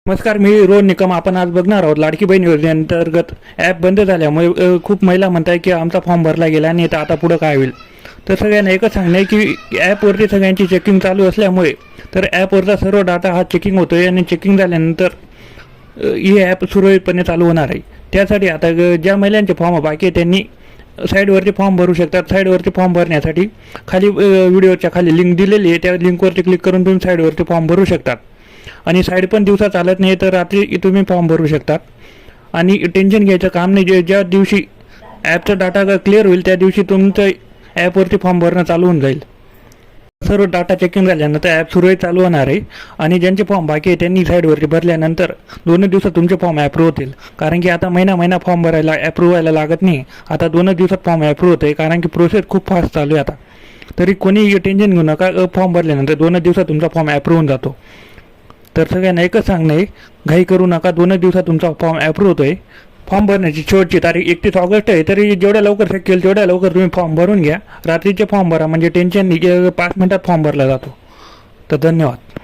नमस्कार, मी रोहन निकम. आपण आज बघणार आहोत लाडकी बहीण योजनेअंतर्गत ॲप बंद झाल्यामुळे खूप महिला म्हणताय की आमचा फॉर्म भरला गेला आणि आता पुढं काय होईल. तर सगळ्यांना एकच सांगणं आहे की ॲपवरती सगळ्यांची चेकिंग चालू असल्यामुळे तर ॲपवरचा सर्व डाटा हा चेकिंग होतो आहे आणि चेकिंग झाल्यानंतर ही ॲप सुरळीतपणे चालू होणार आहे. त्यासाठी आता ज्या महिलांचे फॉर्म बाकी आहे त्यांनी साईडवरती फॉर्म भरू शकतात. साईडवरती फॉर्म भरण्यासाठी खाली व्हिडिओच्या खाली लिंक दिलेली आहे, त्या लिंकवरती क्लिक करून तुम्ही साईडवरती फॉर्म भरू शकतात. आणि साईड पण दिवसा चालत नाही, तर रात्री तुम्ही फॉर्म भरू शकतात. आणि टेन्शन घ्यायचं काम नाही. ज्या दिवशी ॲपचा डाटा क्लिअर होईल त्या दिवशी तुमचं ॲपवरती फॉर्म भरणं चालू होऊन जाईल. सर्व डाटा चेकिंग झाल्यानंतर ॲप सुरळीत चालू होणार आहे. आणि ज्यांचे फॉर्म बाकी आहे त्यांनी साईडवरती भरल्यानंतर 2 दिवसात तुमचे फॉर्म ॲप्रूव्ह होतील. कारण की आता महिना फॉर्म भरायला ॲप्रूव्ह व्हायला लागत नाही. आता 2 दिवसात फॉर्म ॲप्रूव्ह होतं आहे, कारण की प्रोसेस खूप फास्ट चालू आहे आता. तरी कोणी टेन्शन घेऊ नका. फॉर्म भरल्यानंतर 2 दिवसात तुमचा फॉर्म ॲप्रूव्ह होऊन जातो. तर सगळ्यांना एकच सांगणं आहे, घाई करू नका. 2 दिवसात तुमचा फॉर्म ॲप्रूव्ह होतो आहे. फॉर्म भरण्याची शेवटची तारीख 31 ऑगस्ट आहे. तरी जेवढ्या लवकर शक्य होईल तेवढ्या लवकर तुम्ही फॉर्म भरून घ्या. रात्रीचे फॉर्म भरा, म्हणजे टेन्शन नाही, 5 मिनिटात फॉर्म भरला जातो. तर धन्यवाद.